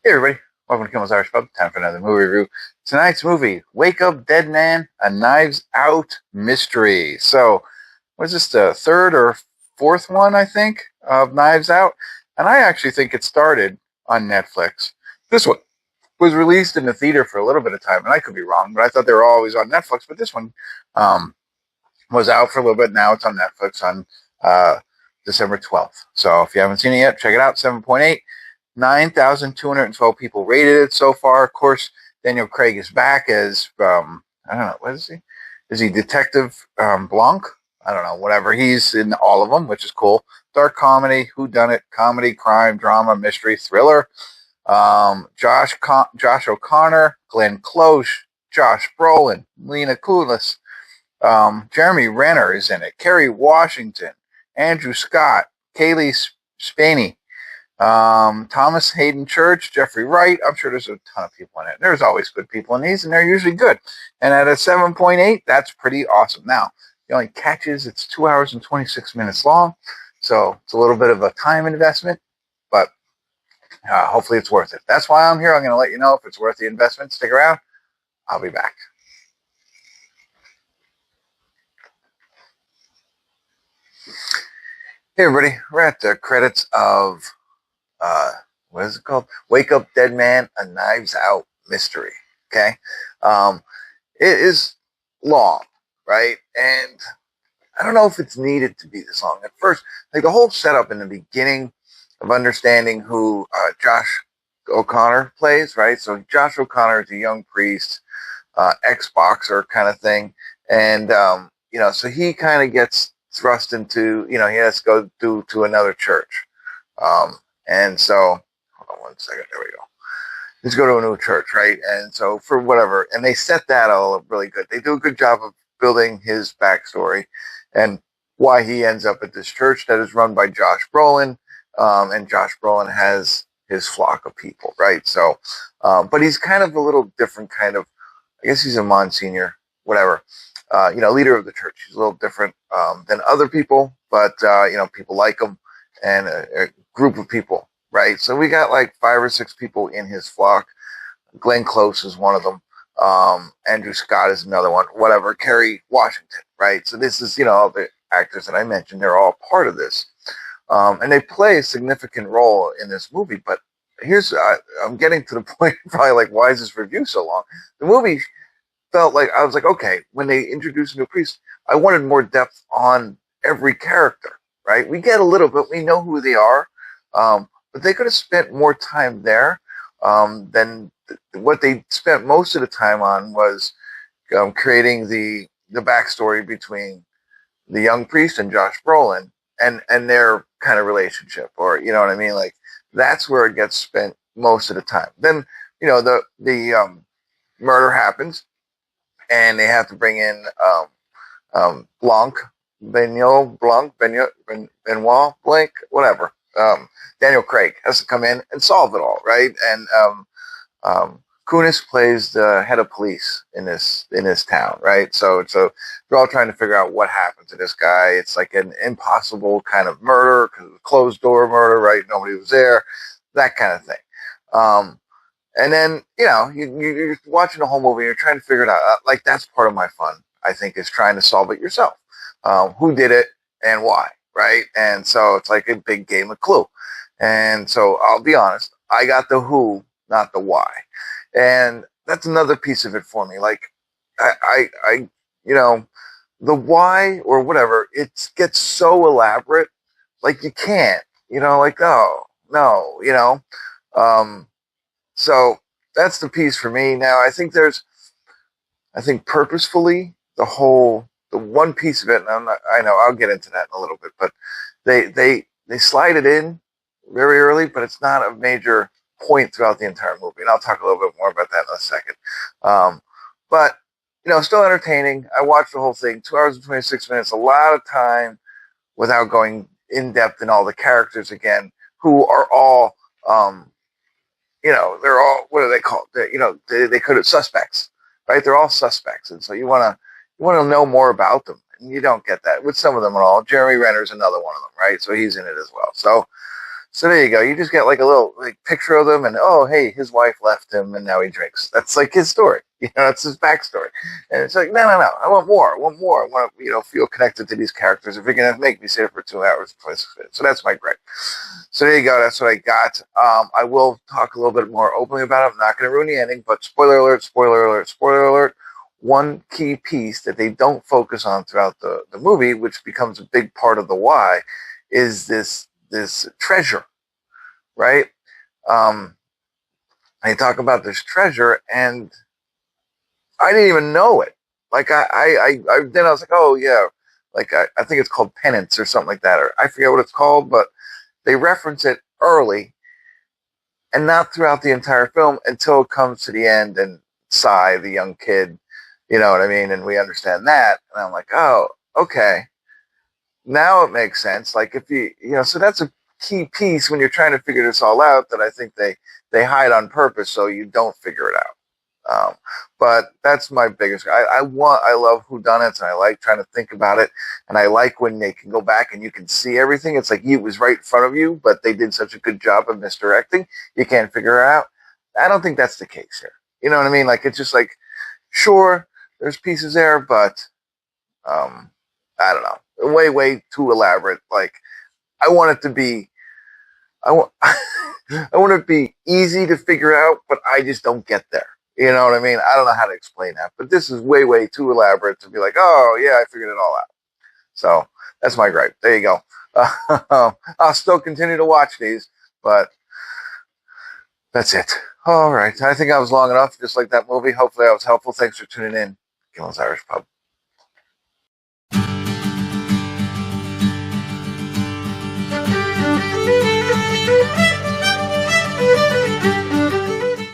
Hey everybody, welcome to Kimmel's Irish Pub. Time for another movie review. Tonight's movie, Wake Up Dead Man, a Knives Out mystery. So, was this the third or fourth one, I think, of Knives Out? And I actually think it started on Netflix. This one was released in the theater for a little bit of time, and I could be wrong, but I thought they were always on Netflix. But this one um, was out for a little bit. Now it's on Netflix on uh, December 12th. So if you haven't seen it yet, check it out. 7.8. 9,212 people rated it so far. Of course, Daniel Craig is back as, I don't know, what is he? Is he Detective Blanc? I don't know, whatever. He's in all of them, which is cool. Dark comedy, whodunit, comedy, crime, drama, mystery, thriller. Josh O'Connor, Glenn Close, Josh Brolin, Mila Kunis, Jeremy Renner is in it. Kerry Washington, Andrew Scott, Cailee Spaeny, Thomas Haden Church, Jeffrey Wright. I'm sure there's a ton of people in it. There's always good people in these, and they're usually good. And at a 7.8, that's pretty awesome. Now, the only catch is it's 2 hours and 26 minutes long, so it's a little bit of a time investment, but hopefully it's worth it. That's why I'm here. I'm going to let you know if it's worth the investment. Stick around. I'll be back. Hey, everybody. We're at the credits of what is it called? Wake Up Dead Man, a Knives Out mystery. Okay. It is long, right? And I don't know if it's needed to be this long. At first, like the whole setup in the beginning of understanding who Josh O'Connor plays, right? So Josh O'Connor is a young priest, ex-boxer kind of thing. And, so he kind of gets thrust into, he has to go to another church. And so, hold on one second, there we go. Let's go to a new church, right? And so for whatever, and they set that all up really good. They do a good job of building his backstory and why he ends up at this church that is run by Josh Brolin. And Josh Brolin has his flock of people, right? So, but he's kind of a little different kind of, I guess he's a Monsignor, whatever, leader of the church. He's a little different than other people, but, people like him and a group of people, right? So we got like 5 or 6 people in his flock. Glenn Close is one of them. Andrew Scott is another one, whatever. Kerry Washington, right? So this is, the actors that I mentioned, they're all part of this. And they play a significant role in this movie, but here's, I'm getting to the point, probably like, why is this review so long? The movie felt like, I was like, okay, when they introduced a new priest, I wanted more depth on every character, right? We get a little bit, we know who they are, but they could have spent more time there than what they spent most of the time on was creating the backstory between the young priest and Josh Brolin and their kind of relationship, or you know what I mean? Like that's where it gets spent most of the time. Then the murder happens, and they have to bring in Benoit Blanc, whatever. Daniel Craig has to come in and solve it all, right? And Kunis plays the head of police in this town, right? So they're all trying to figure out what happened to this guy. It's like an impossible kind of murder, closed door murder, right? Nobody was there, that kind of thing. And then you're watching the whole movie, and you're trying to figure it out. Like that's part of my fun, I think, is trying to solve it yourself. Who did it and why, right? And so it's like a big game of Clue. And so I'll be honest, I got the who, not the why. And that's another piece of it for me. Like I the why or whatever, it gets so elaborate, like you can't, like, oh, no, so that's the piece for me. Now, I think purposefully the one piece of it, and I know I'll get into that in a little bit, but they slide it in very early, but it's not a major point throughout the entire movie. And I'll talk a little bit more about that in a second. But, still entertaining. I watched the whole thing, 2 hours and 26 minutes, a lot of time without going in depth in all the characters again, who are all, they're all, what are they called? They could have suspects, right? They're all suspects. And so you want to know more about them. And you don't get that with some of them at all. Jeremy Renner's another one of them, right? So he's in it as well. So there you go. You just get like a little like picture of them, and oh, hey, his wife left him, and now he drinks. That's like his story. That's his backstory. And it's like, no, no, no. I want more. I want more. I want to, feel connected to these characters. If you're gonna make me sit for 2 hours, please. So that's my gripe. So there you go. That's what I got. I will talk a little bit more openly about it. I'm not going to ruin the ending, but spoiler alert, spoiler alert, spoiler alert. One key piece that they don't focus on throughout the movie, which becomes a big part of the why, is this treasure, right? They talk about this treasure, and I didn't even know it. Like then I was like, oh yeah, like I think it's called penance or something like that, or I forget what it's called, but they reference it early and not throughout the entire film until it comes to the end, and Cy, the young kid, you know what I mean, and we understand that, and I'm like, oh, okay. Now it makes sense. Like if so that's a key piece when you're trying to figure this all out that I think they hide on purpose so you don't figure it out. But that's my biggest. I love whodunits, and I like trying to think about it, and I like when they can go back and you can see everything. It's like it was right in front of you, but they did such a good job of misdirecting. You can't figure it out. I don't think that's the case here. You know what I mean? Like it's just like, sure, there's pieces there, but I don't know. Way too elaborate. Like I want it to be, I want it to be easy to figure out, but I just don't get there. You know what I mean? I don't know how to explain that, but this is way too elaborate to be like, oh yeah, I figured it all out. So that's my gripe. There you go. I'll still continue to watch these, but that's it. All right. I think I was long enough, just like that movie. Hopefully I was helpful. Thanks for tuning in. Kimmel's Irish Pub.